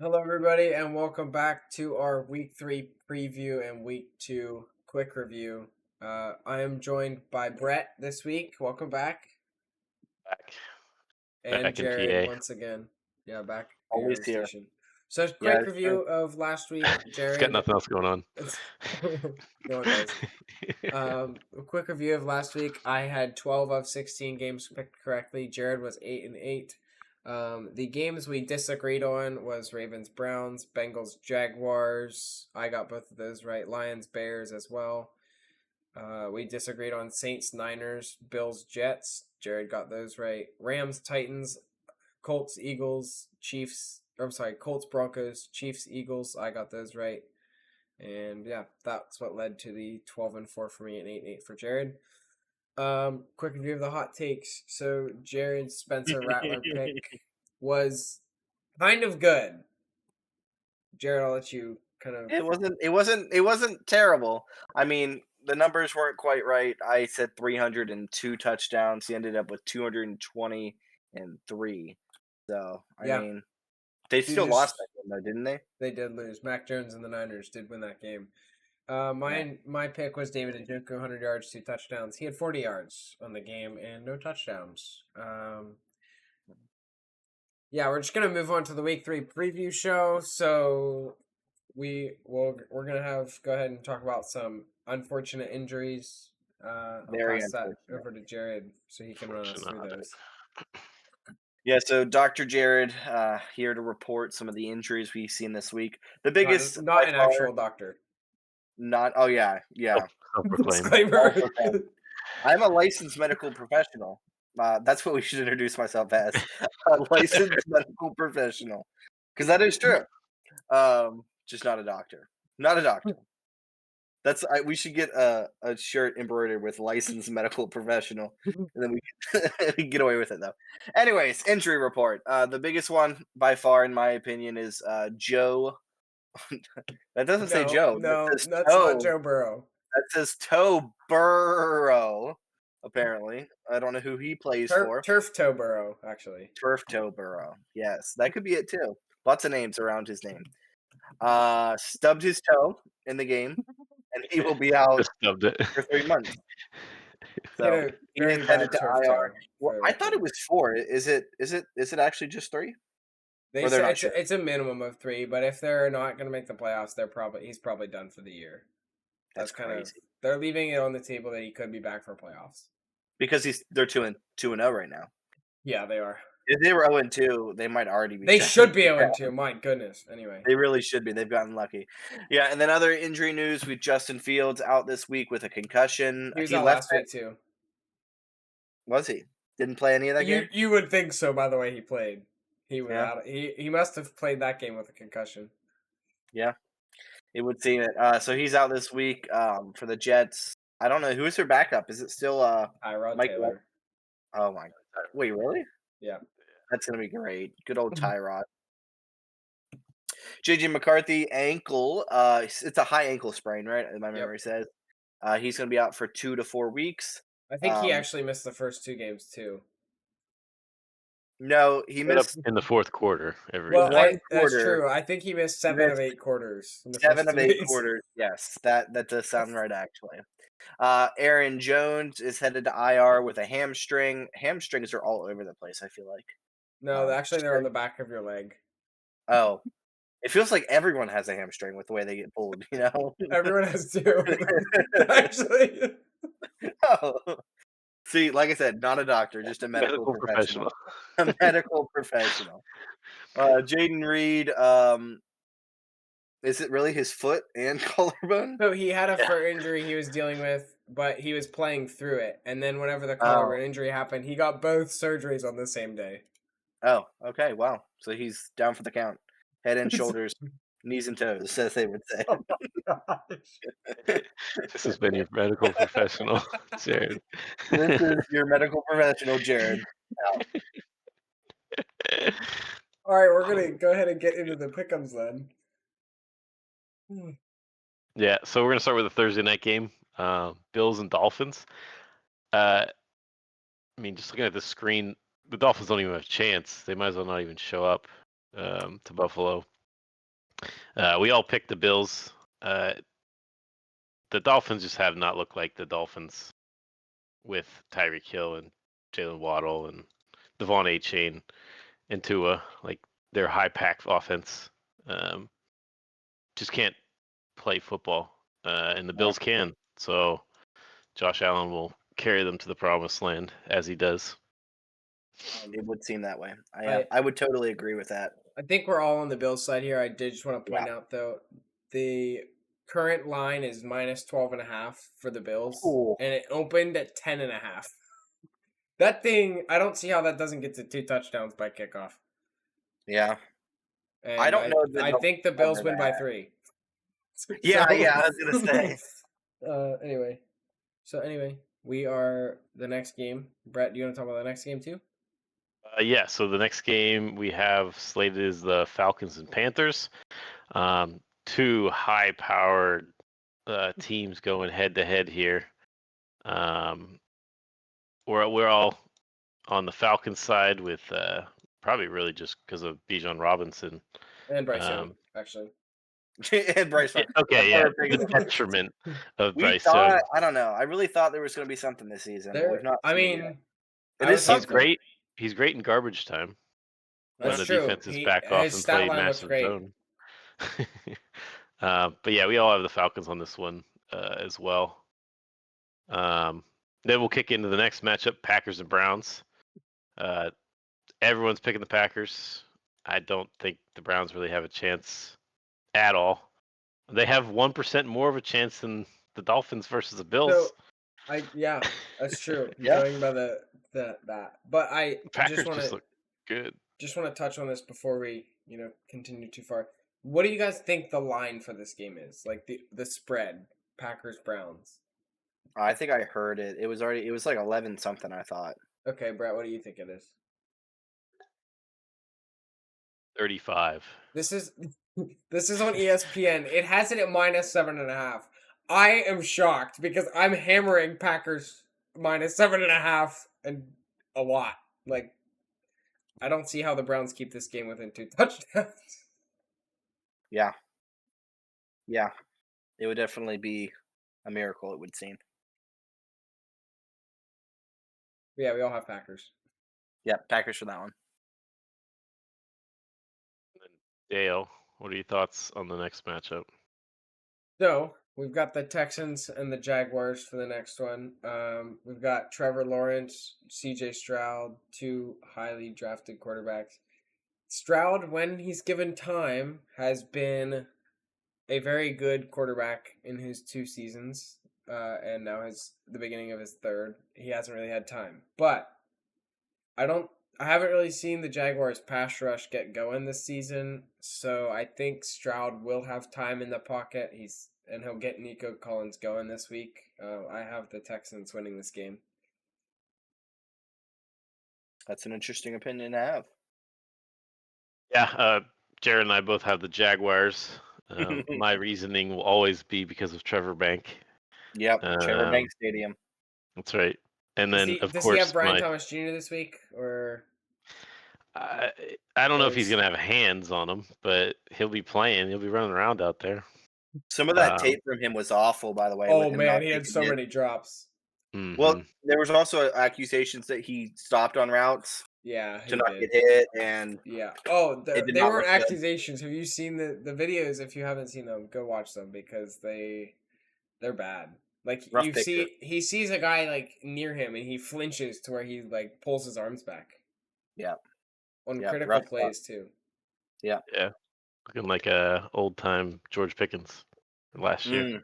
Hello, everybody, and welcome back to our Week 3 preview and Week 2 quick review. I am joined by Brett this week. Welcome back. Back, And back in Jared PA. once again. Yeah, back here on Always the here. station. So, Yeah, quick it's true. review of last week. He's got Jared, nothing else going on. no one does. A quick review of last week. I had 12 of 16 games picked correctly. Jared was 8 and 8. The games we disagreed on was Ravens Browns, Bengals Jaguars. I got both of those right. Lions Bears as well. We disagreed on Saints Niners, Bills Jets. Jared got those right. Rams Titans, Colts Eagles, Chiefs. I'm sorry, Colts Broncos, Chiefs Eagles. I got those right. And yeah, that's what led to the 12 and 4 for me and 8 and 8 for Jared. Quick review of the hot takes. So Jared's Spencer Rattler pick was kind of good. Jared, I'll let you kind of. It wasn't terrible. I mean, the numbers weren't quite right. I said 302 touchdowns. He ended up with 223. So, I Yeah, mean, they you still lost just that game though, didn't they? they did lose. Mac Jones and the Niners did win that game. Yeah. My pick was David Njoku, 100 yards, 2 touchdowns. He had 40 yards on the game and no touchdowns. Yeah, we're just gonna move on to the week 3 preview show. So we're gonna go ahead and talk about some unfortunate injuries. I'll Very pass that unfortunate. over to Jared so he can run us through Fortunate. those. Yeah, so Dr. Jared here to report some of the injuries we've seen this week. The Not biggest by not an far, actual doctor. not oh yeah, yeah. Self-proclaimed. Disclaimer. Also, I'm a licensed medical professional. That's what we should introduce myself as, a licensed medical professional, because that is true. Just not a doctor. Not a doctor. We should get a shirt embroidered with licensed medical professional, and then we can get away with it though. Anyways, injury report. The biggest one by far, in my opinion, is Joe. That doesn't say No, Joe. That no, says that's not Toe. Joe Burrow. That says Toe Burrow. Apparently, I don't know who he plays for. Turf Toe Burrow, actually. Turf Toe Burrow. Yes, that could be it too. Lots of names around his name. Stubbed his toe in the game, and he will be out Just stubbed it. for 3 months. He had So a he is very headed bad to turf IR. toe, Well, for the I thought it record. was 4. Is it actually just 3? They Or they're say not sure? it's a minimum of 3, but if they're not going to make the playoffs, he's probably done for the year. That's That's kind of crazy. they're leaving it on the table that he could be back for playoffs. Because they're 2-0 right now. Yeah, they are. If they were 0-2, they might already be They checked. should be 0-2. My goodness. Anyway, They really should be. They've gotten lucky. Yeah, and then other injury news with Justin Fields out this week with a concussion. he was He out left last it. week too. Was he? Didn't play any of that game? You would think so by the way he played. He was Yeah. out. He must have played that game with a concussion. Yeah. It would seem it. So he's out this week for the Jets. I don't know who's their backup. Is it still Tyrod Mike? Taylor. Oh my! Wait, really? Yeah. That's gonna be great. Good old Tyrod. JJ McCarthy ankle. It's a high ankle sprain, right? My Yep. memory says. He's gonna be out for 2 to 4 weeks. I think he Um, actually missed the first 2 games too. no, he Set up missed in the fourth quarter every Well, time. I one that's quarter. true. I think he missed He 7 of missed 8 quarters in the seven first of two eight weeks. quarters. Yes, that does sound right actually. Aaron Jones is headed to IR with a hamstring. Hamstrings are all over the place. I feel like. No, actually Just they're on the back of your leg. oh, it feels like everyone has a hamstring with the way they get pulled. You know. Everyone has 2. Actually. Oh. See, like I said, not a doctor, just a medical Medical professional. professional. A medical professional. Jaden Reed, is it really his foot and collarbone? So he had a Yeah. foot injury he was dealing with, but he was playing through it. And then whenever the Oh, collarbone injury happened, he got both surgeries on the same day. oh, okay, wow. So he's down for the count. Head and shoulders, knees and toes, as they would say. Oh my gosh. This has been your medical professional, Jared. This is your medical professional, Jared. Out. All right, we're gonna go ahead and get into the pick'ems then. Yeah, so we're gonna start with the Thursday night game, Bills and Dolphins. I mean, just looking at the screen, the Dolphins don't even have a chance. They might as well not even show up to Buffalo. We all picked the Bills. The Dolphins just have not looked like the Dolphins with Tyreek Hill and Jalen Waddle and Devon A-Chain and Tua. Like their high-packed offense just can't play football, and the Bills can. So Josh Allen will carry them to the promised land as he does. It would seem that way. I- I would totally agree with that. I think we're all on the Bills side here. I did just want to point out though, the current line is minus 12.5 for the Bills, Ooh. and it opened at 10.5. That thing, I don't see how that doesn't get to 2 touchdowns by kickoff. Yeah. And I don't know that I they'll think the Bills cover win by that. 3. Yeah, So- yeah, I was gonna say. Anyway, we are the next game. Brett, do you want to talk about the next game too? Yeah, so the next game we have slated is the Falcons and Panthers. Two high-powered teams going head-to-head here. We're all on the Falcons side with probably really just because of Bijan Robinson. And Bryce Young, actually. And Bryce Young. Okay, Yeah, yeah, we're the detriment of We Bryce thought, Young. I don't know. I really thought there was going to be something this season. But we've not. I seen it yet. mean, It I is was He's something. great. He's great in garbage time when That's the true. defense is back off His and stat play line looks massive great. zone. But yeah, we all have the Falcons on this one as well. Then we'll kick into the next matchup: Packers and Browns. Everyone's picking the Packers. I don't think the Browns really have a chance at all. They have 1% more of a chance than the Dolphins versus the Bills. So, yeah, that's true. Yeah. Going by that, but I Packers just look good. want to touch on this before we continue too far. What do you guys think the line for this game is? Like the spread, Packers Browns. I think I heard it. It was like 11 something. I thought. Okay, Brett, what do you think it is? 35. This is on ESPN. It has it at minus 7.5. I am shocked because I'm hammering Packers minus 7.5 and a lot. Like, I don't see how the Browns keep this game within 2 touchdowns. Yeah. Yeah. It would definitely be a miracle. It would seem. Yeah, we all have Packers. Yeah, Packers for that one. Dale, what are your thoughts on the next matchup? So we've got the Texans and the Jaguars for the next one. We've got Trevor Lawrence, C.J. Stroud, 2 highly drafted quarterbacks. Stroud, when he's given time, has been a very good quarterback in his 2 seasons, and now the beginning of his 3rd. He hasn't really had time, but I haven't really seen the Jaguars pass rush get going this season, so I think Stroud will have time in the pocket. And he'll get Nico Collins going this week. I have the Texans winning this game. That's an interesting opinion to have. Yeah, Jared and I both have the Jaguars. My reasoning will always be because of Trevor Bank. Yep, Trevor Bank Stadium. That's right. And then, Does he have Brian Thomas Jr. this week, or? I don't know if he's gonna have hands on him, but he'll be playing. He'll be running around out there. Some of that tape from him was awful, by the way. Oh man, he had so many drops. Mm-hmm. Well, there was also accusations that he stopped on routes. Yeah, to not get hit, and yeah. Oh, they weren't accusations. Have you seen the videos? If you haven't seen them, go watch them because they're bad. Like he sees a guy like near him and he flinches to where he like pulls his arms back. Yeah. On critical plays too. Yeah. Yeah. Looking like a old time George Pickens last year.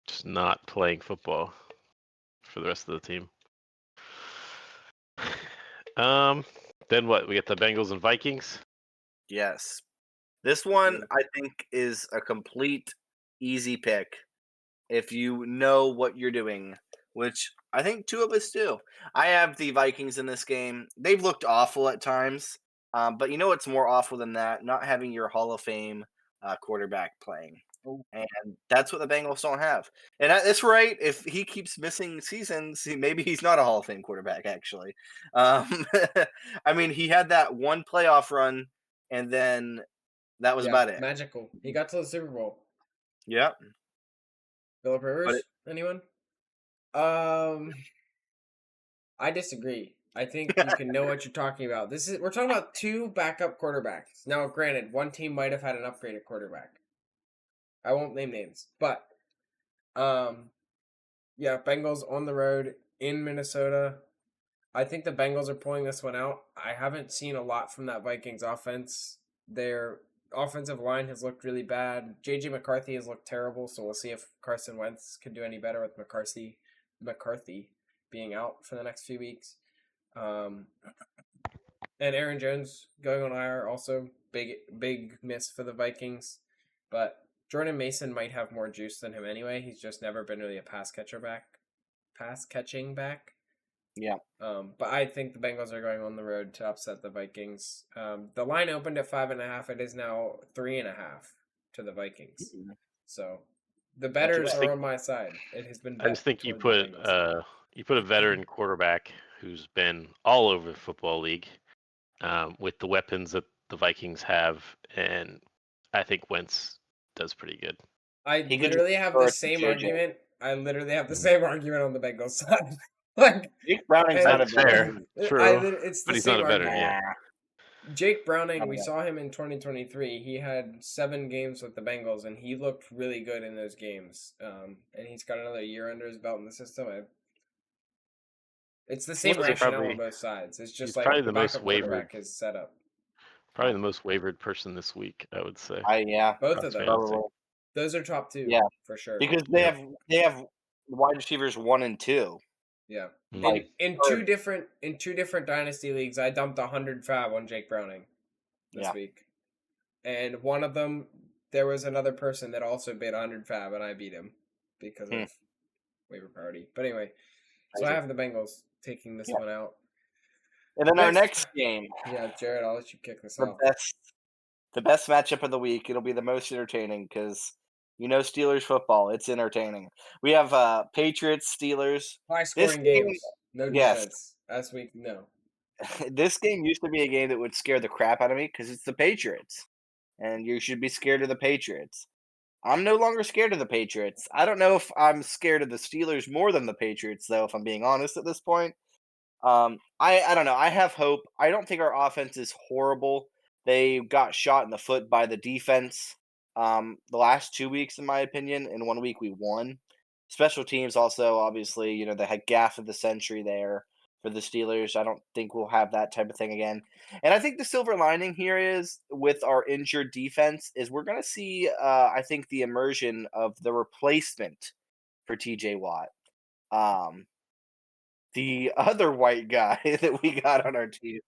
Just not playing football for the rest of the team. Then what? We get the Bengals and Vikings. Yes. This one I think is a complete easy pick if you know what you're doing, which I think 2 of us do. I have the Vikings in this game. They've looked awful at times, but you know what's more awful than that? Not having your Hall of Fame quarterback playing. And that's what the Bengals don't have. And that's right. If he keeps missing seasons, maybe he's not a Hall of Fame quarterback, actually. I mean, he had that one playoff run, and then That was Yeah, about it. magical. He got to the Super Bowl. Yep. Philip But Rivers? Anyone? Um, I disagree. I think you can know what you're talking about. We're talking about two backup quarterbacks. Now, granted, one team might have had an upgraded quarterback. I won't name names, but yeah, Bengals on the road in Minnesota. I think the Bengals are pulling this one out. I haven't seen a lot from that Vikings offense. Their offensive line has looked really bad. JJ McCarthy has looked terrible, so we'll see if Carson Wentz can do any better with McCarthy being out for the next few weeks. And Aaron Jones going on IR, also big miss for the Vikings. But Jordan Mason might have more juice than him anyway. He's just never been really a pass catching back. Yeah. But I think the Bengals are going on the road to upset the Vikings. The line opened at 5.5. It is now 3.5 to the Vikings. So the bettors are on my side. It has been. I just think you put a veteran quarterback who's been all over the football league with the weapons that the Vikings have, and I think Wentz does pretty good. I literally have the same argument. I literally have the same argument on the Bengals side. Like Jake Browning's not a fair. True, it's the but he's same not a veteran argument. yet. Jake Browning, we saw him in 2023. He had 7 games with the Bengals, and he looked really good in those games. And he's got another year under his belt in the system. It's the same rationale on both sides. It's just like the backup quarterback is set up. Probably the most wavered person this week, I would say. Both of them. Probably. Those are top 2. Yeah, for sure. Because they have wide receivers 1 and 2. Yeah. Like, in two different dynasty leagues, I dumped 100 fab on Jake Browning this week. And one of them, there was another person that also bid 100 fab, and I beat him because of waiver priority. But anyway, so I have the Bengals taking this one out. And then our next game. Yeah, Jared, I'll let you kick this off. The best matchup of the week. It'll be the most entertaining because Steelers football. It's entertaining. We have Patriots, Steelers. High scoring games. No defense. Last week, no. This game used to be a game that would scare the crap out of me because it's the Patriots. And you should be scared of the Patriots. I'm no longer scared of the Patriots. I don't know if I'm scared of the Steelers more than the Patriots, though, if I'm being honest at this point. I don't know. I have hope. I don't think our offense is horrible. They got shot in the foot by the defense the last 2 weeks, in my opinion. In 1 week, we won. Special teams also, obviously, they had gaff of the century there for the Steelers. I don't think we'll have that type of thing again. And I think the silver lining here is, with our injured defense, is we're going to see, I think, the immersion of the replacement for TJ Watt. The other white guy that we got on our team.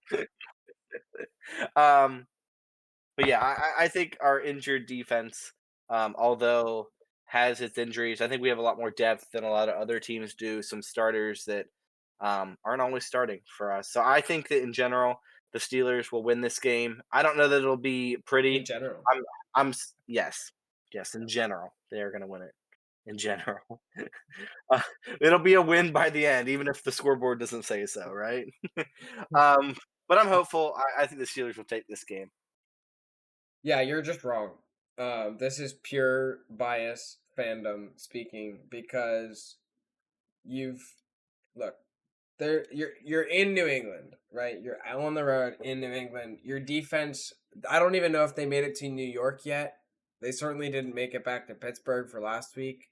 But yeah, I think our injured defense, although has its injuries, I think we have a lot more depth than a lot of other teams do. Some starters that aren't always starting for us. So I think that in general, the Steelers will win this game. I don't know that it'll be pretty. In general. Yes, in general, they are going to win it. In general, it'll be a win by the end, even if the scoreboard doesn't say so, right? But I'm hopeful. I think the Steelers will take this game. Yeah, you're just wrong. This is pure bias fandom speaking because you're in New England, right? You're out on the road in New England. Your defense, I don't even know if they made it to New York yet. They certainly didn't make it back to Pittsburgh for last week.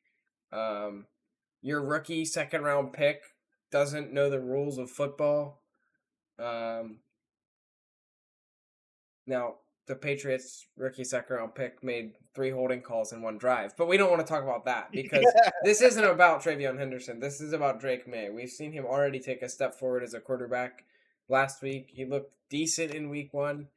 Your rookie 2nd round pick doesn't know the rules of football. Now, the Patriots rookie 2nd round pick made 3 holding calls in 1 drive, but we don't want to talk about that because this isn't about Travion Henderson. This is about Drake May. We've seen him already take a step forward as a quarterback. Last week, he looked decent in week 1.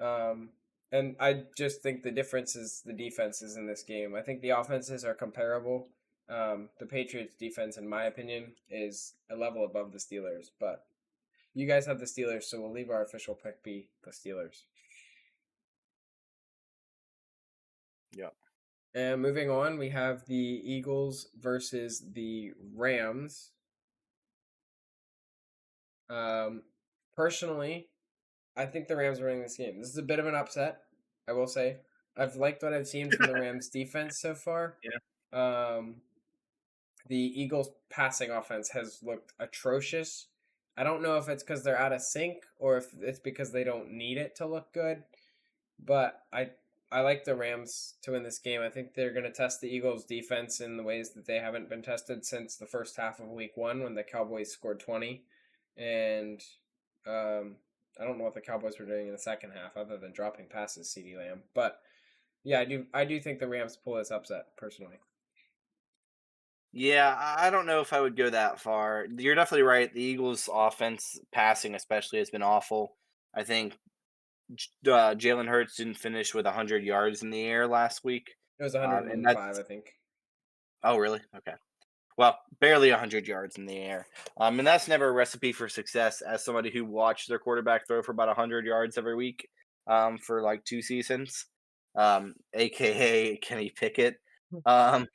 And I just think the difference is the defenses in this game. I think the offenses are comparable. The Patriots defense, in my opinion, is a level above the Steelers, but you guys have the Steelers, so we'll leave our official pick be the Steelers. Yeah. And moving on, we have the Eagles versus the Rams. Personally, I think the Rams are winning this game. This is a bit of an upset. I will say. I've liked what I've seen from the Rams defense so far. Yeah. The Eagles passing offense has looked atrocious. I don't know if it's because they're out of sync or if it's because they don't need it to look good. But I like the Rams to win this game. I think they're going to test the Eagles' defense in the ways that they haven't been tested since the first half of Week 1 when the Cowboys scored 20. And I don't know what the Cowboys were doing in the second half other than dropping passes, CeeDee Lamb. But yeah, I do think the Rams pull this upset personally. Yeah, I don't know if I would go that far. You're definitely right. The Eagles' offense, passing especially, has been awful. I think Jalen Hurts didn't finish with 100 yards in the air last week. It was And 105, I think. Oh, really? Okay. Well, barely 100 yards in the air. And that's never a recipe for success. As somebody who watched their quarterback throw for about 100 yards every week for like 2 seasons, aka Kenny Pickett. Um,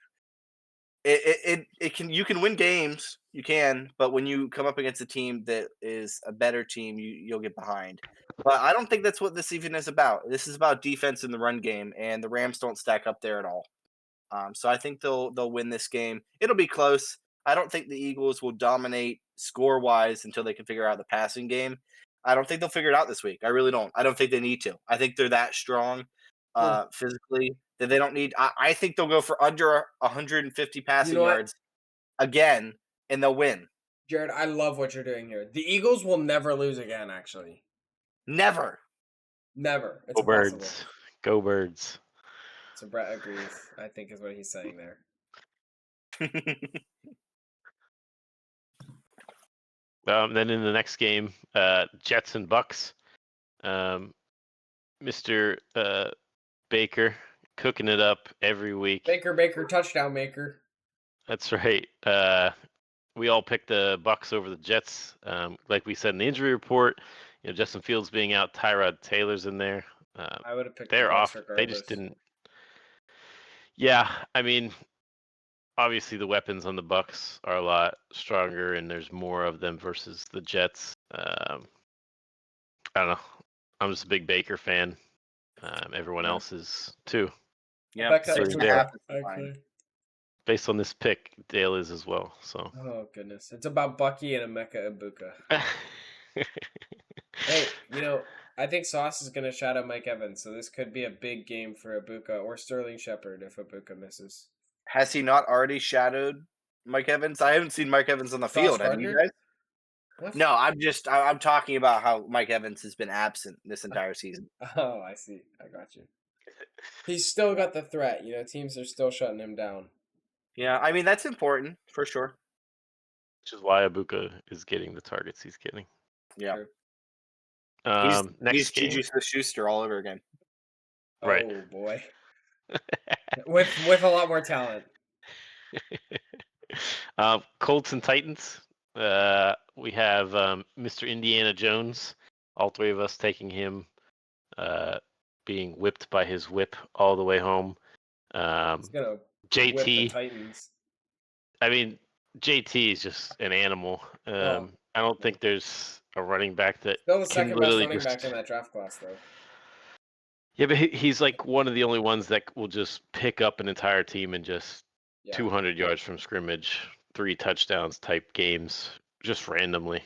it can you can win games, you can, but when you come up against a team that is a better team, you'll get behind. But I don't think that's what this even is about. This is about defense in the run game, and the Rams don't stack up there at all. So I think they'll win this game. It'll be close. I don't think the Eagles will dominate score wise until they can figure out the passing game. I don't think they'll figure it out this week. I really don't. I don't think they need to. I think they're that strong physically that they don't need. I think they'll go for under 150 passing know what? yards again, and they'll win. Jared, I love what you're doing here. The Eagles will never lose again, actually. Never. Never. It's Go impossible. Birds. Go Birds. So Brett agrees, I think is what he's saying there. Then in the next game, Jets and Bucks. Mr. Baker cooking it up every week. Baker, touchdown maker. That's right. We all picked the Bucks over the Jets. Like we said in the injury report, Justin Fields being out, Tyrod Taylor's in there. I would have picked They're the Bucks off. regardless. They just didn't. Yeah, I mean, obviously the weapons on the Bucks are a lot stronger, and there's more of them versus the Jets. I don't know. I'm just a big Baker fan. Everyone else is too. Yeah, Becca is there. okay. Based on this pick, Dale is as well. So. Oh goodness, it's about Bucky and Emeka Ibuka. Hey, I think Sauce is going to shadow Mike Evans, so this could be a big game for Ibuka or Sterling Shepard if Ibuka misses. Has he not already shadowed Mike Evans? I haven't seen Mike Evans on the field. Have you guys? What? No, I'm talking about how Mike Evans has been absent this entire season. Oh, I see. I got you. He's still got the threat. Teams are still shutting him down. Yeah, I mean, that's important for sure. Which is why Ibuka is getting the targets he's getting. Yeah. Sure. He's Juju Smith-Schuster all over again. Right. Oh boy. with a lot more talent. Colts and Titans. We have Mr. Indiana Jones. All three of us taking him, being whipped by his whip all the way home. He's gonna JT. whip the Titans. I mean, JT is just an animal. I don't think there's a running back that still the can second best literally running just... back in that draft class, though. Yeah, but he's like one of the only ones that will just pick up an entire team and just 200 yards from scrimmage, 3 touchdowns type games, just randomly.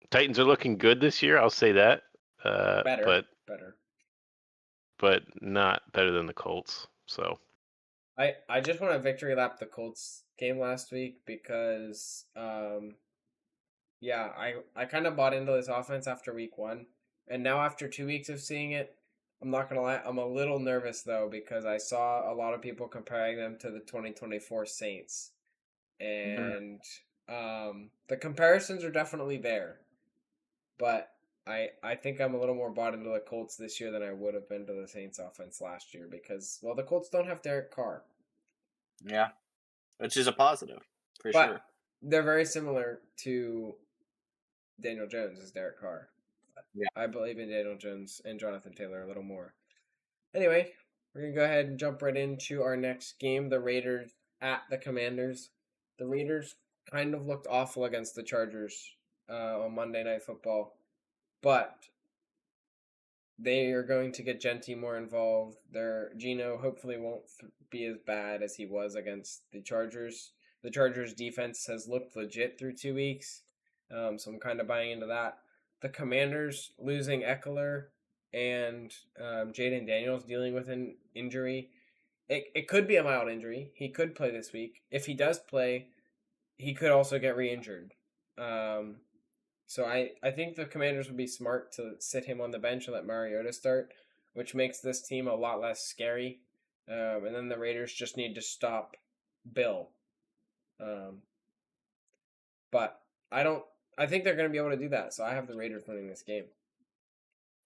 Titans are looking good this year, I'll say that. Better. But not better than the Colts. So I just want to victory lap the Colts game last week because I kind of bought into this offense after week 1, and now after 2 weeks of seeing it, I'm not gonna lie, I'm a little nervous though because I saw a lot of people comparing them to the 2024 Saints, and the comparisons are definitely there, but I think I'm a little more bought into the Colts this year than I would have been to the Saints offense last year because, well, the Colts don't have Derek Carr. Yeah, which is a positive for but sure. They're very similar to Daniel Jones as Derek Carr. Yeah. I believe in Daniel Jones and Jonathan Taylor a little more. Anyway, we're going to go ahead and jump right into our next game, the Raiders at the Commanders. The Raiders kind of looked awful against the Chargers on Monday Night Football, but they are going to get Genty more involved. Gino hopefully won't be as bad as he was against the Chargers. The Chargers defense has looked legit through 2 weeks, so I'm kind of buying into that. The Commanders losing Eckler and Jaden Daniels dealing with an injury. It could be a mild injury. He could play this week. If he does play, he could also get re-injured. So I think the Commanders would be smart to sit him on the bench and let Mariota start, which makes this team a lot less scary. And then the Raiders just need to stop Bill. But I think they're going to be able to do that. So I have the Raiders winning this game.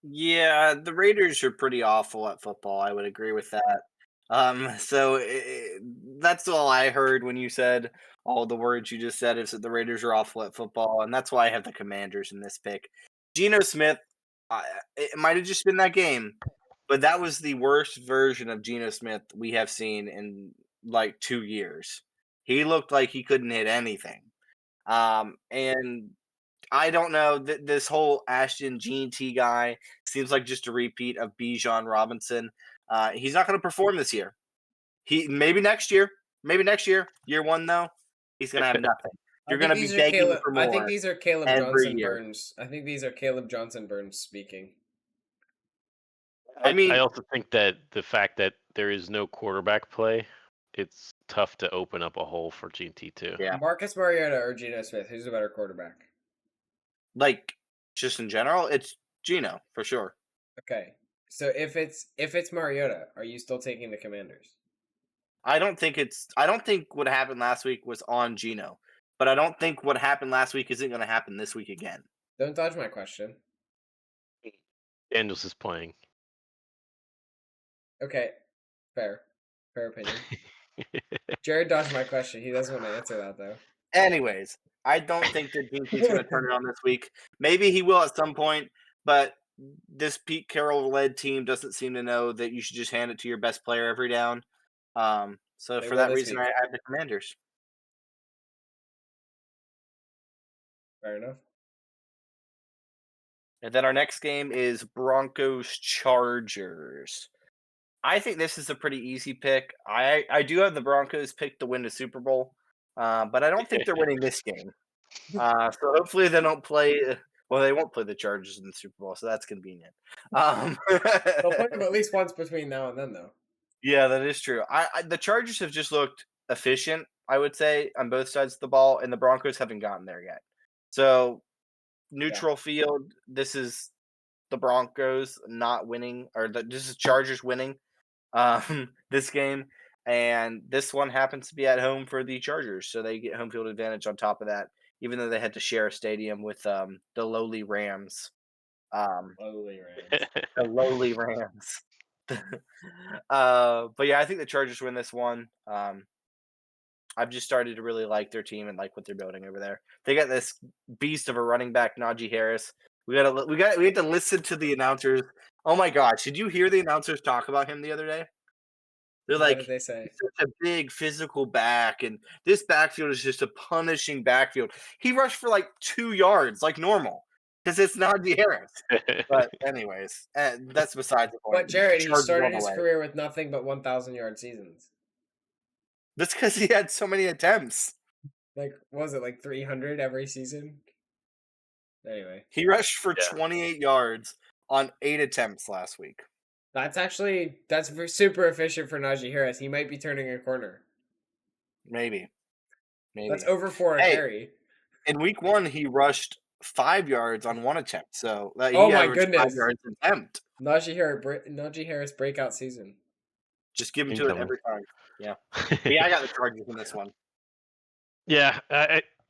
Yeah, the Raiders are pretty awful at football. I would agree with that. So that's all I heard when you said all the words you just said is that the Raiders are awful at football, and that's why I have the Commanders in this pick. Geno Smith, it might have just been that game, but that was the worst version of Geno Smith we have seen in like 2 years. He looked like he couldn't hit anything. And I don't know. This whole Ashton G&T guy seems like just a repeat of Bijan Robinson. He's not going to perform this year. Maybe next year. Year one though, he's going to have nothing. You're going to be begging for more. I think these are Caleb every Johnson year. Burns. I think these are Caleb Johnson Burns speaking. I mean, I also think that the fact that there is no quarterback play, it's tough to open up a hole for GT too. Yeah. Marcus Mariota or Geno Smith, who's a better quarterback? Like just in general, it's Geno for sure. Okay. So if it's Mariota, are you still taking the Commanders? I don't think what happened last week was on Geno, but I don't think what happened last week isn't going to happen this week again. Don't dodge my question. Daniels is playing. Okay. Fair opinion. Jared dodged my question. He doesn't want to answer that though. Anyways, I don't think that G&T's going to turn it on this week. Maybe he will at some point, but this Pete Carroll-led team doesn't seem to know that you should just hand it to your best player every down. So They for will that this reason, week. I have the Commanders. Fair enough. And then our next game is Broncos-Chargers. I think this is a pretty easy pick. I do have the Broncos picked to win the Super Bowl, but I don't think they're winning this game. So hopefully they don't play. Well, they won't play the Chargers in the Super Bowl, so that's convenient. They'll play them at least once between now and then, though. Yeah, that is true. The Chargers have just looked efficient, I would say, on both sides of the ball, and the Broncos haven't gotten there yet. So neutral field. This is the Broncos not winning, or this is Chargers winning this game, and this one happens to be at home for the Chargers, so they get home field advantage on top of that, even though they had to share a stadium with the lowly Rams. Lowly Rams. The lowly Rams. But yeah, I think the Chargers win this one. I've just started to really like their team and like what they're building over there. They got this beast of a running back, Najee Harris. We had to listen to the announcers. Oh my gosh, did you hear the announcers talk about him the other day? They're What like, did they say? he's such a big physical back, and this backfield is just a punishing backfield. He rushed for like 2 yards, like normal, because it's Najee Harris. But anyways, that's besides the point. But Jared, he Chargers started won his away. career with nothing but 1,000-yard seasons. That's because he had so many attempts. Like, what was it like 300 every season? Anyway, He rushed for 28 yards on 8 attempts last week. that's super efficient for Najee Harris. He might be turning a corner. Maybe. That's over 4 a carry. In week 1, he rushed 5 yards on 1 attempt. So he Oh my averaged 5 goodness. yards an attempt. Najee Harris breakout season. Just give him to it every time. Yeah. But yeah, I got the Chargers in this one. Yeah,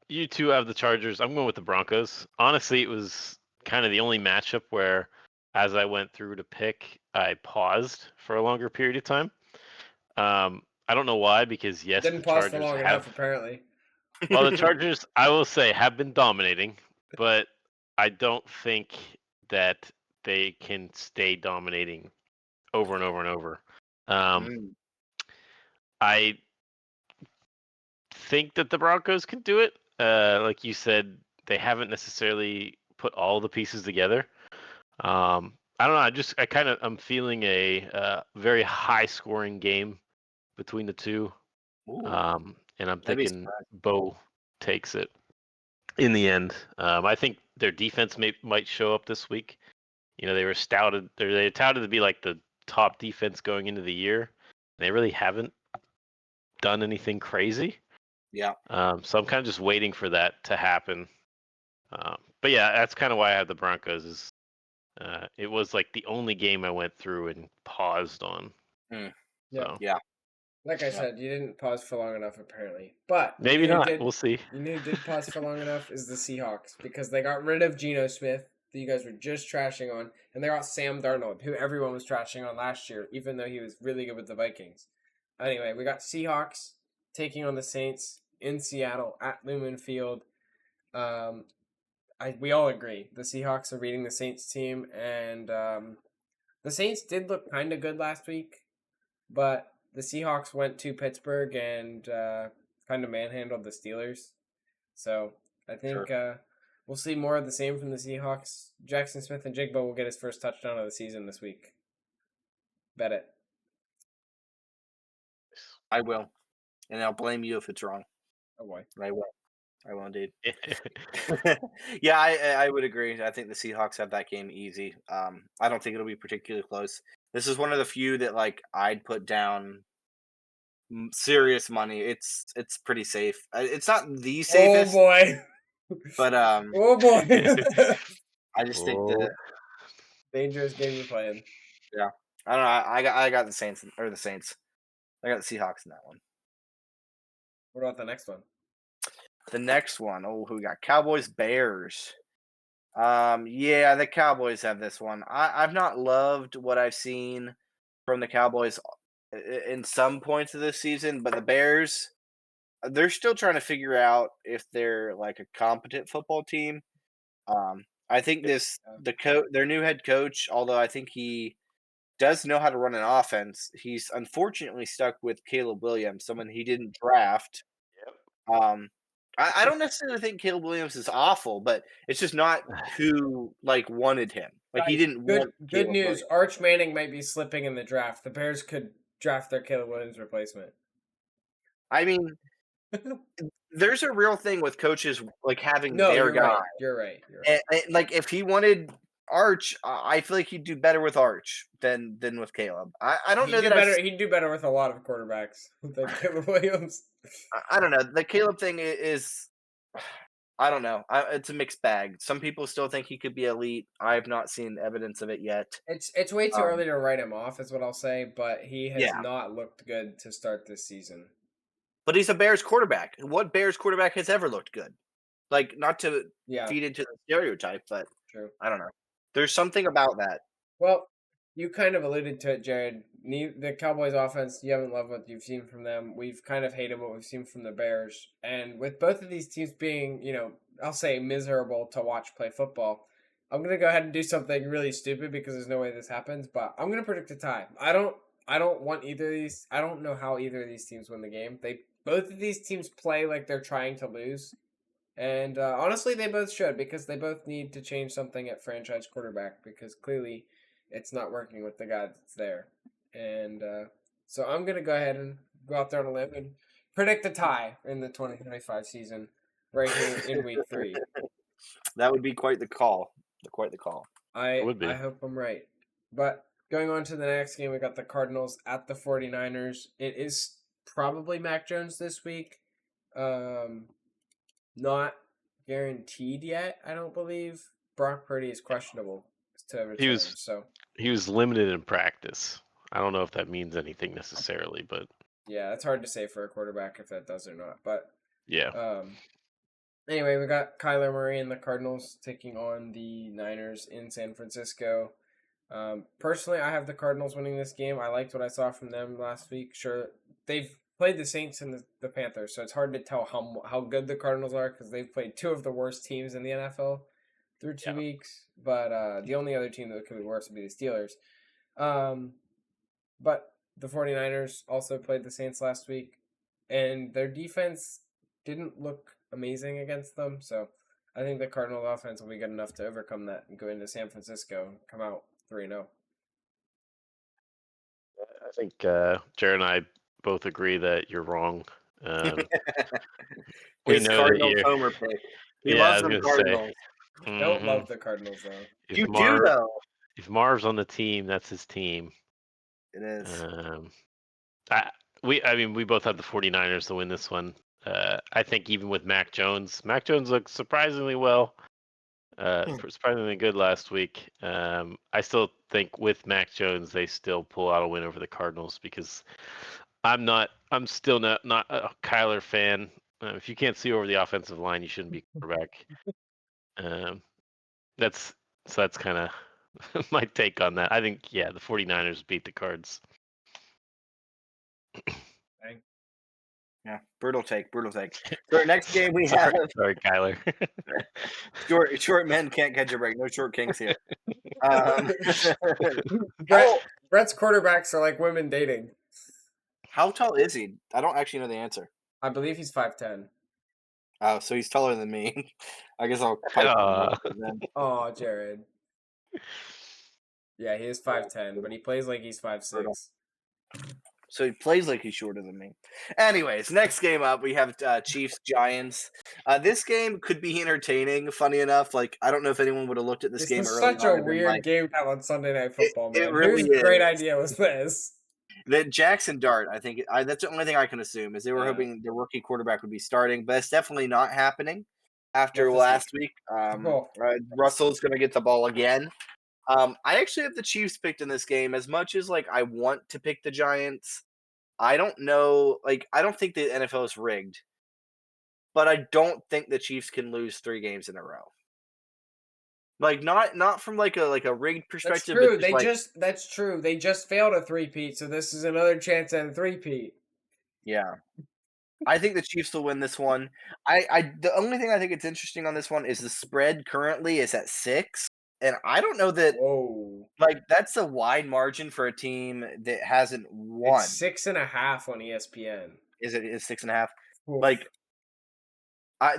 you two have the Chargers. I'm going with the Broncos. Honestly, it was kind of the only matchup where, as I went through to pick, I paused for a longer period of time. I don't know why, because yes, Didn't the pause Chargers for long enough, apparently. Well, the Chargers, I will say, have been dominating, but I don't think that they can stay dominating over and over and over. I think that the Broncos can do it. Like you said, they haven't necessarily put all the pieces together. I I don't know. I'm feeling a very high scoring game between the two. Ooh, And I'm that'd be thinking Bo takes it in the end. I think their defense might show up this week. They were they touted to be like the top defense going into the year. They really haven't done anything crazy. Yeah. So I'm kind of just waiting for that to happen. But yeah, that's kind of why I have the Broncos. It was like the only game I went through and paused on. Yeah. So Yeah. Like I Yeah. said, you didn't pause for long enough, apparently. But maybe not. We'll see. You knew who did pause for long enough is the Seahawks, because they got rid of Geno Smith, that you guys were just trashing on, and they got Sam Darnold, who everyone was trashing on last year, even though he was really good with the Vikings. Anyway, we got Seahawks taking on the Saints in Seattle at Lumen Field. We all agree the Seahawks are beating the Saints team, and the Saints did look kind of good last week, but the Seahawks went to Pittsburgh and kind of manhandled the Steelers. So I think we'll see more of the same from the Seahawks. Jackson Smith and Jigba will get his first touchdown of the season this week. Bet it. I will, and I'll blame you if it's wrong. Oh boy. I will indeed. Yeah, I would agree. I think the Seahawks have that game easy. I don't think it'll be particularly close. This is one of the few that like I'd put down serious money. It's pretty safe. It's not the safest. Oh boy. But oh boy. I just think that dangerous game you're playing. Yeah, I don't know. I got the Saints. I got the Seahawks in that one. What about the next one? The next one, who we got? Cowboys Bears. Yeah, the Cowboys have this one. I've not loved what I've seen from the Cowboys in some points of this season, but the Bears, they're still trying to figure out if they're like a competent football team. I think their new head coach, although I think he does know how to run an offense, he's unfortunately stuck with Caleb Williams, someone he didn't draft. Yep. I don't necessarily think Caleb Williams is awful, but it's just not who like wanted him. Like he didn't want good Caleb news. Williams. Arch Manning might be slipping in the draft. The Bears could draft their Caleb Williams replacement. I mean, there's a real thing with coaches like having No, their you're guy. right. You're right. And, like if he wanted Arch, I feel like he'd do better with Arch than with Caleb. I don't know that he'd do better with a lot of quarterbacks than Caleb Williams. I don't know. The Caleb thing is, I don't know. It's a mixed bag. Some people still think he could be elite. I have not seen evidence of it yet. It's way too early to write him off, is what I'll say. But he has not looked good to start this season. But he's a Bears quarterback. What Bears quarterback has ever looked good? Like, not to feed into the stereotype, but true. I don't know. There's something about that. Well, you kind of alluded to it, Jared. The Cowboys offense, you haven't loved what you've seen from them. We've kind of hated what we've seen from the Bears. And with both of these teams being, I'll say miserable to watch play football, I'm going to go ahead and do something really stupid because there's no way this happens, but I'm going to predict a tie. I don't want either of these. I don't know how either of these teams win the game. Both of these teams play like they're trying to lose. And honestly, they both should, because they both need to change something at franchise quarterback, because clearly it's not working with the guy that's there. And so I'm going to go ahead and go out there on a limb and predict a tie in the 2025 season right here in week 3. That would be quite the call. I hope I'm right. But going on to the next game, we got the Cardinals at the 49ers. It is probably Mac Jones this week. Not guaranteed yet, I don't believe. Brock Purdy is questionable to return. He was limited in practice. I don't know if that means anything necessarily, but yeah, it's hard to say for a quarterback if that does or not. But yeah. Anyway, we got Kyler Murray and the Cardinals taking on the Niners in San Francisco. Personally, I have the Cardinals winning this game. I liked what I saw from them last week. Sure, they've played the Saints and the Panthers, so it's hard to tell how good the Cardinals are, because they've played two of the worst teams in the NFL through 2 weeks. But the only other team that could be worse would be the Steelers. But the 49ers also played the Saints last week, and their defense didn't look amazing against them. So I think the Cardinals offense will be good enough to overcome that and go into San Francisco and come out 3-0. I think Jared and I both agree that you're wrong. We His know that Cardinals you're. homer pick. He Yeah, I loves was them gonna say. Cardinals. Don't Mhm. love the Cardinals though. You do though. If Marv's on the team, that's his team. It is. I mean, we both have the 49ers to win this one. I think even with Mac Jones looked surprisingly well. Surprisingly good last week. I still think with Mac Jones, they still pull out a win over the Cardinals because I'm still not a Kyler fan. If you can't see over the offensive line, you shouldn't be quarterback. That's kind of my take on that. I think the 49ers beat the Cards. Yeah, brutal take. So our next game we have Sorry, Kyler. short men can't catch a break. No short kings here. Brett's quarterbacks are like women dating. How tall is he? I don't actually know the answer. I believe he's 5'10". Oh, so he's taller than me. I guess I'll pipe him then. Oh, Jared. Yeah, he is 5'10", but he plays like he's 5'6". So he plays like he's shorter than me. Anyways, next game up, we have Chiefs Giants. This game could be entertaining. Funny enough, like I don't know if anyone would have looked at this game This is early such on a and been weird like, game to have on Sunday Night Football, man. it really Whose great is. idea was this? That Jackson Dart, I think that's the only thing I can assume is they were hoping the rookie quarterback would be starting, but it's definitely not happening after Not this last week. Oh. Russell's going to get the ball again. I actually have the Chiefs picked in this game as much as like I want to pick the Giants. I don't know, like I don't think the NFL is rigged, but I don't think the Chiefs can lose 3 games in a row. Like not from like a rigged That's perspective. true. But That's true. They just failed a three-peat, so this is another chance at a three-peat. Yeah. I think the Chiefs will win this one. The only thing I think it's interesting on this one is the spread currently is at 6. And I don't know that like that's a wide margin for a team that hasn't won. It's 6.5 on ESPN. Is 6.5? Like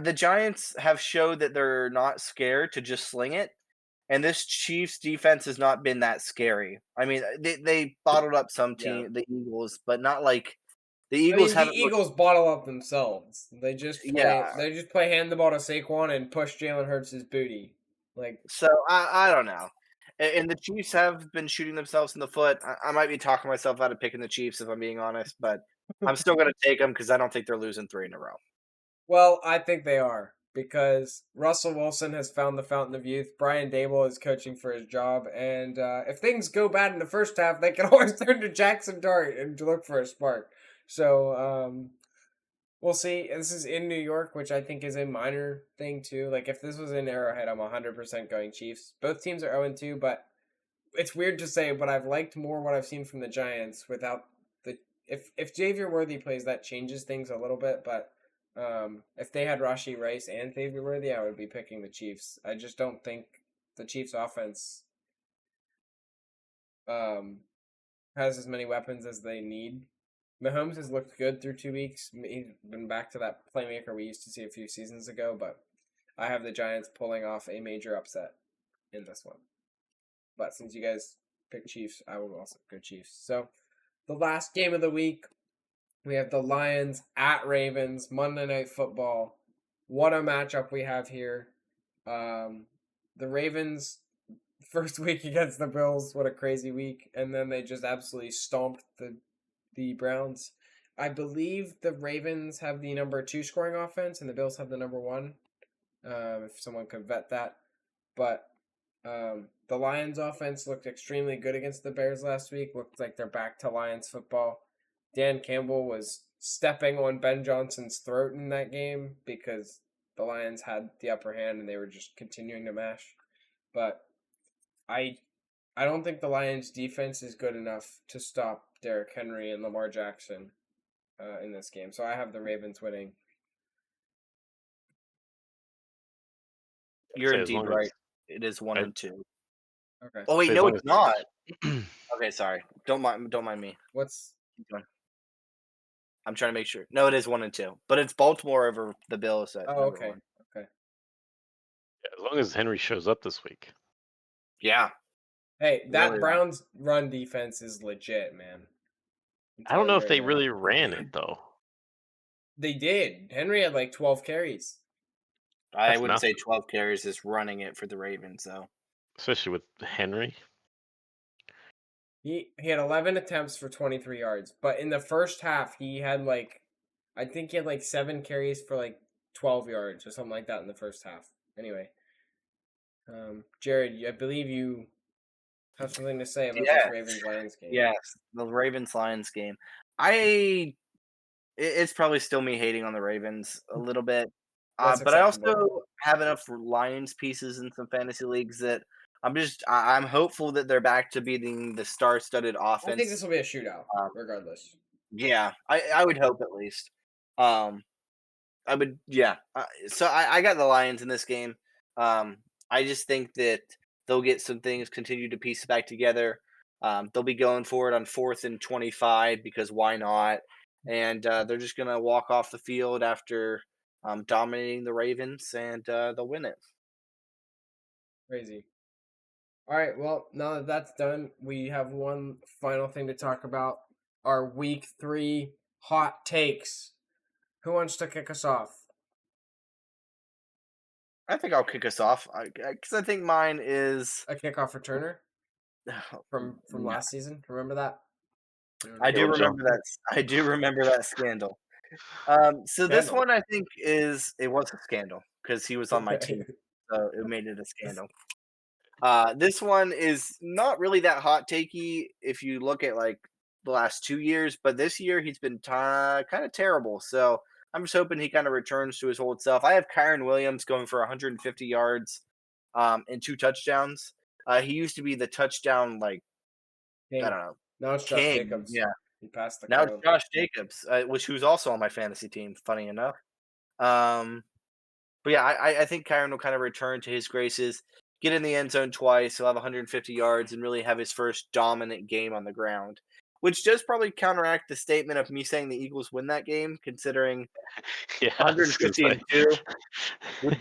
the Giants have showed that they're not scared to just sling it. And this Chiefs defense has not been that scary. I mean, they bottled up some team, the Eagles, but not like the Eagles haven't. The Eagles bottle up themselves. They just play hand the ball to Saquon and push Jalen Hurts' booty. So I don't know. And the Chiefs have been shooting themselves in the foot. I might be talking myself out of picking the Chiefs if I'm being honest, but I'm still going to take them because I don't think they're losing 3 in a row. Well, I think they are because Russell Wilson has found the fountain of youth. Brian Dable is coaching for his job, and if things go bad in the first half, they can always turn to Jackson Dart and look for a spark. So we'll see. This is in New York, which I think is a minor thing too. Like if this was in Arrowhead, I'm 100% going Chiefs. Both teams are 0-2, but it's weird to say, but I've liked more what I've seen from the Giants without the if Xavier Worthy plays, that changes things a little bit, but if they had Rashee Rice and Xavier Worthy, I would be picking the Chiefs. I just don't think the Chiefs offense has as many weapons as they need. Mahomes has looked good through 2 weeks. He's been back to that playmaker we used to see a few seasons ago, but I have the Giants pulling off a major upset in this one. But since you guys picked Chiefs, I will also go Chiefs. So the last game of the week, we have the Lions at Ravens, Monday Night Football. What a matchup we have here. The Ravens, first week against the Bills, what a crazy week. And then they just absolutely stomped the Browns. I believe the Ravens have the number 2 scoring offense and the Bills have the number 1. If someone could vet that. But the Lions offense looked extremely good against the Bears last week. Looked like they're back to Lions football. Dan Campbell was stepping on Ben Johnson's throat in that game because the Lions had the upper hand and they were just continuing to mash. But I don't think the Lions defense is good enough to stop Derrick Henry and Lamar Jackson in this game. So I have the Ravens winning. You're indeed right. It is 1-2. Okay. Oh wait, no, it's not. Okay, sorry. Don't mind me. Keep going. I'm trying to make sure. No, it is 1-2, but it's Baltimore over the Bills. Oh, okay. 1. Okay. Yeah, as long as Henry shows up this week. Yeah. Hey, that Really are. Browns run defense is legit, man. I'm I don't know telling if you they right now. really ran it though. They did. Henry had like 12 carries. I That's wouldn't say nothing. 12 carries is running it for the Ravens, though. Especially with Henry. He had 11 attempts for 23 yards, but in the first half he had like, I think he had like 7 carries for like 12 yards or something like that in the first half. Anyway, Jared, I believe you have something to say about this Yes, Ravens Lions game. yes, the Ravens Lions game. It's probably still me hating on the Ravens a little bit, That's but I acceptable. also have enough Lions pieces in some fantasy leagues that I'm hopeful that they're back to beating the star-studded I think this offense. will be a shootout, Um, regardless. Yeah, I would hope at least. Um, I would, yeah. So I got the Lions in this game. Um, I just think that they'll get some things, continue to piece back together. They'll be going for it on 4th and 25 because why not? And they're just gonna walk off the field after dominating the Ravens, and they'll win it. Crazy. All right, well, now that that's done, we have one final thing to talk about. Our week 3 hot takes. Who wants to kick us off? I think I'll kick us off because I think mine is. A kickoff returner from No, last season. Remember that? I do Killer Joe. remember that. I do remember that scandal. So this Scandal. one I think it was a scandal because he was on my team, Okay. so it made it a scandal. This one is not really that hot takey if you look at like the last 2 years, but this year he's been kind of terrible. So I'm just hoping he kind of returns to his old self. I have Kyron Williams going for 150 yards, and 2 touchdowns. He used to be the touchdown I King. don't know Now it's Josh king. Jacobs. Yeah. He passed the Now it's crown. Josh Jacobs, who's also on my fantasy team. Funny enough. Um, but yeah, I think Kyron will kind of return to his graces, get in the end zone twice. He'll have 150 yards and really have his first dominant game on the ground, which does probably counteract the statement of me saying the Eagles win that game, considering Yeah, I was gonna 150 say. and 2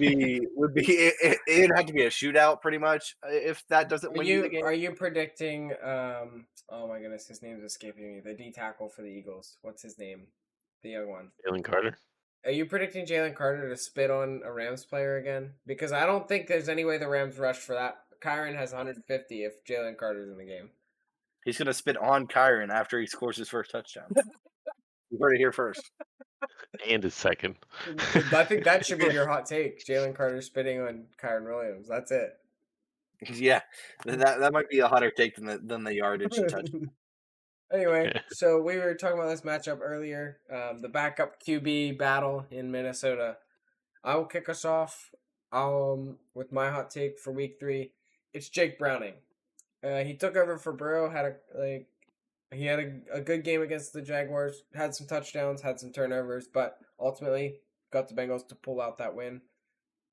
it'd have to be a shootout pretty much if that doesn't win you the game. Are you predicting oh my goodness, his name's escaping me. The D tackle for the Eagles. What's his name? The young one. Jalen Carter. Are you predicting Jalen Carter to spit on a Rams player again? Because I don't think there's any way the Rams rush for that. Kyron has 150 if Jalen Carter's in the game. He's gonna spit on Kyron after he scores his first touchdown. You heard it here first. And his second. I think that should be your hot take. Jalen Carter spitting on Kyron Williams. That's it. Yeah, that might be a hotter take than the yardage and touch. Anyway, so we were talking about this matchup earlier. The backup QB battle in Minnesota. I will kick us off with my hot take for week 3. It's Jake Browning. He took over for Burrow. He had a good game against the Jaguars. Had some touchdowns, had some turnovers, but ultimately got the Bengals to pull out that win.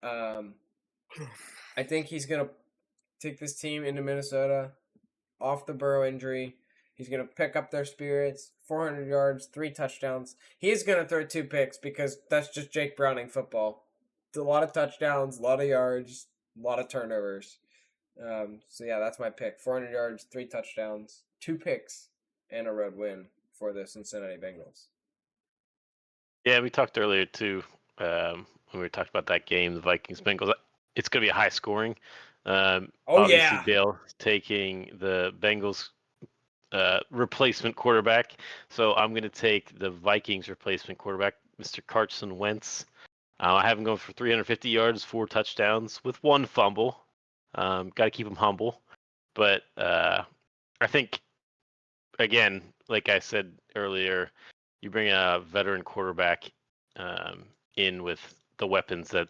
I think he's gonna take this team into Minnesota off the Burrow injury. He's going to pick up their spirits, 400 yards, 3 touchdowns. He's going to throw 2 picks because that's just Jake Browning football. It's a lot of touchdowns, a lot of yards, a lot of turnovers. So yeah, that's my pick. 400 yards, 3 touchdowns, 2 picks, and a road win for the Cincinnati Bengals. Yeah, we talked earlier too when we were talking about that game, the Vikings Bengals. It's going to be a high scoring. Obviously, yeah. Dale taking the Bengals replacement quarterback. So I'm going to take the Vikings replacement quarterback, Mr. Carson Wentz. I have him going for 350 yards, 4 touchdowns with 1 fumble. Got to keep him humble. But I think, again, like I said earlier, you bring a veteran quarterback in with the weapons that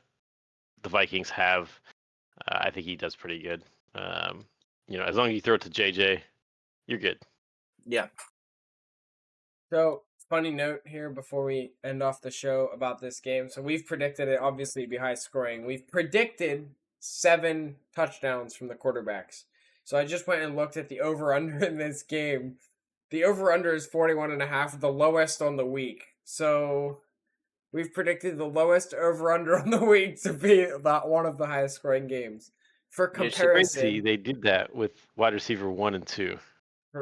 the Vikings have. I think he does pretty good. As long as you throw it to JJ, you're good. Yeah. So, funny note here before we end off the show about this game. So, we've predicted it obviously to be high scoring. We've predicted 7 touchdowns from the quarterbacks. So, I just went and looked at the over under in this game. The over under is 41.5, the lowest on the week. So, we've predicted the lowest over under on the week to be that one of the highest scoring games. For Yeah, it's comparison, Crazy, they did that with wide receiver 1 and 2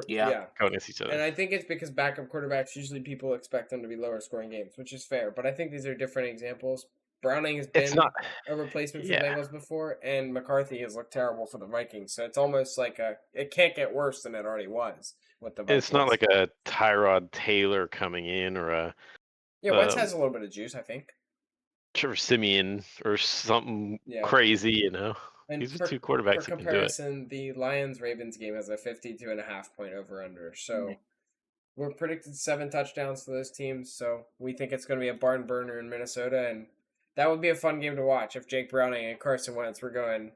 Yeah. going against each And other. I think it's because backup quarterbacks usually people expect them to be lower scoring games, which is fair. But I think these are different examples. Browning has It's been not. a replacement for Yeah. the Bengals before, and McCarthy has looked terrible for the Vikings. So it's almost like it can't get worse than it already was with the Vikings. It's not like a Tyrod Taylor coming in or a Yeah, Wentz has a little bit of juice, I think. Trevor Simeon or something Yeah. crazy, you know. And These are for, two for quarterbacks that can do it. comparison, the Lions-Ravens game has a 52.5-point over-under. So we're predicted 7 touchdowns for those teams. So we think it's going to be a barn burner in Minnesota, and that would be a fun game to watch if Jake Browning and Carson Wentz were going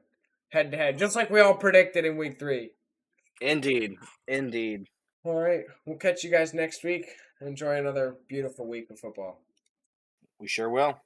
head-to-head, just like we all predicted in Week 3. Indeed. All right, we'll catch you guys next week. Enjoy another beautiful week of football. We sure will.